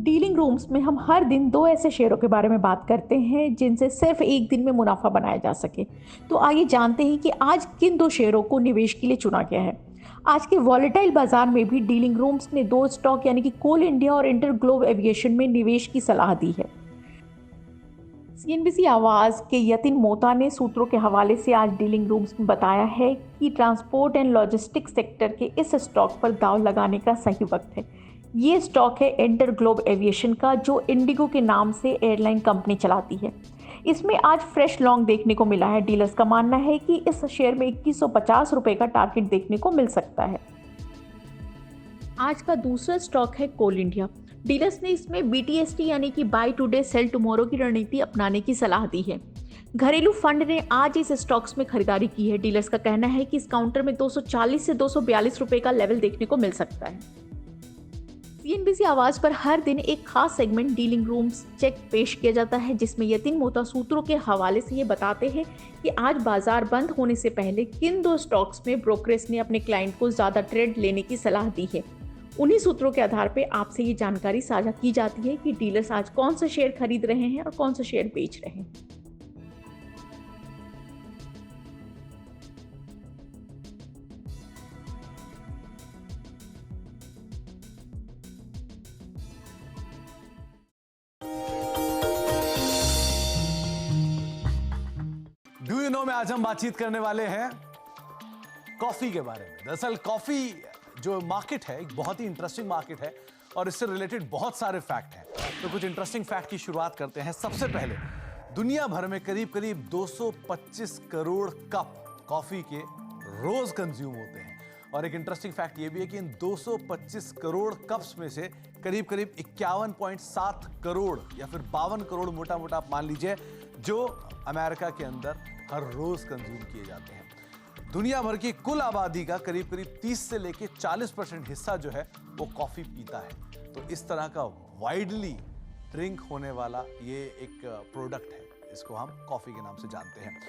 Dealing rooms में हम हर दिन दो ऐसे शेयरों के बारे में बात करते हैं जिनसे सिर्फ एक दिन में मुनाफा बनाया जा सके। तो आइए जानते हैं कि आज किन दो शेयरों को निवेश के लिए चुना गया है। आज के वॉलेटाइल बाजार में भी डीलिंग रूम्स ने दो स्टॉक यानी कि कोल इंडिया और इंटर ग्लोब एविएशन में निवेश की सलाह दी है। सीएनबीसी आवाज के यतिन मोता ने सूत्रों के हवाले से आज डीलिंग रूम्स में बताया है कि ट्रांसपोर्ट एंड लॉजिस्टिक्स सेक्टर के इस स्टॉक पर दांव लगाने का सही वक्त है। ये स्टॉक है इंटर ग्लोब एविएशन का, जो इंडिगो के नाम से एयरलाइन कंपनी चलाती है। इसमें आज फ्रेश लॉन्ग देखने को मिला है। डीलर्स का मानना है कि इस शेयर में 2150 रुपए का टारगेट देखने को मिल सकता है। आज का दूसरा स्टॉक है कोल इंडिया। डीलर्स ने इसमें बीटीएसटी यानी कि बाय टुडे सेल टुमारो की रणनीति अपनाने की सलाह दी है। घरेलू फंड ने आज इस स्टॉक्स में खरीदारी की है। डीलर्स का कहना है कि इस काउंटर में 240 से 242 रुपए का लेवल देखने को मिल सकता है। सीएनबीसी आवाज पर हर दिन एक खास सेगमेंट डीलिंग रूम्स चेक पेश किया जाता है, जिसमें यतिन मोता सूत्रों के हवाले से ये बताते हैं कि आज बाजार बंद होने से पहले किन दो स्टॉक्स में ब्रोकरेज ने अपने क्लाइंट को ज्यादा ट्रेड लेने की सलाह दी है। उन्हीं सूत्रों के आधार पर आपसे ये जानकारी साझा की जाती है कि डीलर्स आज कौन सा शेयर खरीद रहे हैं और कौन सा शेयर बेच रहे हैं। डू यू नो में आज हम बातचीत करने वाले हैं कॉफी के बारे में। दरअसल कॉफी जो मार्केट है एक बहुत ही इंटरेस्टिंग मार्केट है और इससे रिलेटेड बहुत सारे फैक्ट हैं। तो कुछ इंटरेस्टिंग फैक्ट की शुरुआत करते हैं। सबसे पहले दुनिया भर में करीब करीब 225 करोड़ कप कॉफी के रोज कंज्यूम होते हैं। और एक इंटरेस्टिंग फैक्ट ये भी है कि इन 225 करोड़ कप्स में से करीब करीब 51.7 करोड़ या फिर 52 करोड़ मोटा मोटा आप मान लीजिए जो अमेरिका के अंदर हर रोज कंज्यूम किए जाते हैं। दुनिया भर की कुल आबादी का करीब करीब 30 से लेके 40% हिस्सा जो है वो कॉफी पीता है। तो इस तरह का वाइडली ड्रिंक होने वाला ये एक प्रोडक्ट है, इसको हम कॉफी के नाम से जानते हैं।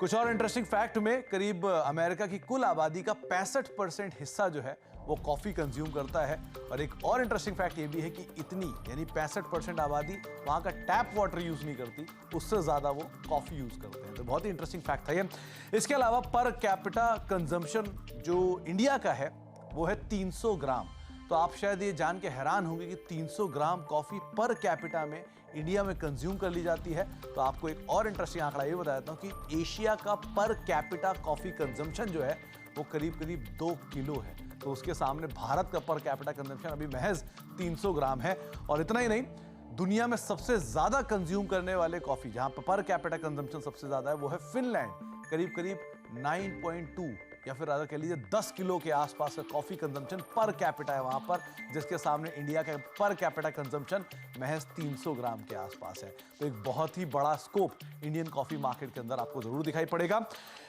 कुछ और इंटरेस्टिंग फैक्ट में करीब अमेरिका की कुल आबादी का 65% हिस्सा जो है वो कॉफी कंज्यूम करता है। और एक और इंटरेस्टिंग फैक्ट ये भी है कि इतनी यानी 65% आबादी वहां का टैप वाटर यूज नहीं करती, उससे ज्यादा वो कॉफी यूज करते हैं। तो बहुत ही इंटरेस्टिंग फैक्ट था ये। इसके अलावा पर कैपिटा कंजम्पशन जो इंडिया का है वो है 300 ग्राम। तो आप शायद ये जान के हैरान होंगे कि 300 ग्राम कॉफी पर कैपिटा में इंडिया में कंज्यूम कर ली जाती है। तो आपको एक और इंटरेस्टिंग आंकड़ा ये बता देता हूं कि एशिया का पर कैपिटा कॉफी कंजम्पशन जो है वो करीब करीब 2 किलो है। तो उसके सामने भारत का पर कैपिटा कंजम्पशन अभी महज 300 ग्राम है। और इतना ही नहीं, दुनिया में सबसे ज्यादा कंज्यूम करने वाले कॉफी जहां पर कैपिटा कंजम्पशन सबसे ज्यादा है वो है फिनलैंड। करीब करीब 9.2 या फिर अगर कह लीजिए 10 किलो के आसपास का कॉफी कंजम्पशन पर कैपिटा है वहां पर, जिसके सामने इंडिया का पर कैपिटा कंजम्पशन महज 300 ग्राम के आसपास है। तो एक बहुत ही बड़ा स्कोप इंडियन कॉफी मार्केट के अंदर आपको जरूर दिखाई पड़ेगा।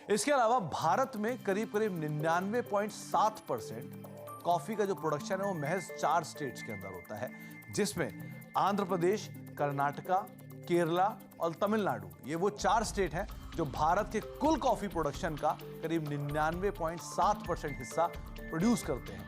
इसके अलावा भारत में करीब करीब 99.7% कॉफी का जो प्रोडक्शन है वो महज 4 स्टेट्स के अंदर होता है, जिसमें आंध्र प्रदेश, कर्नाटका, केरला और तमिलनाडु, ये वो 4 स्टेट हैं जो भारत के कुल कॉफी प्रोडक्शन का करीब 99.7% हिस्सा प्रोड्यूस करते हैं।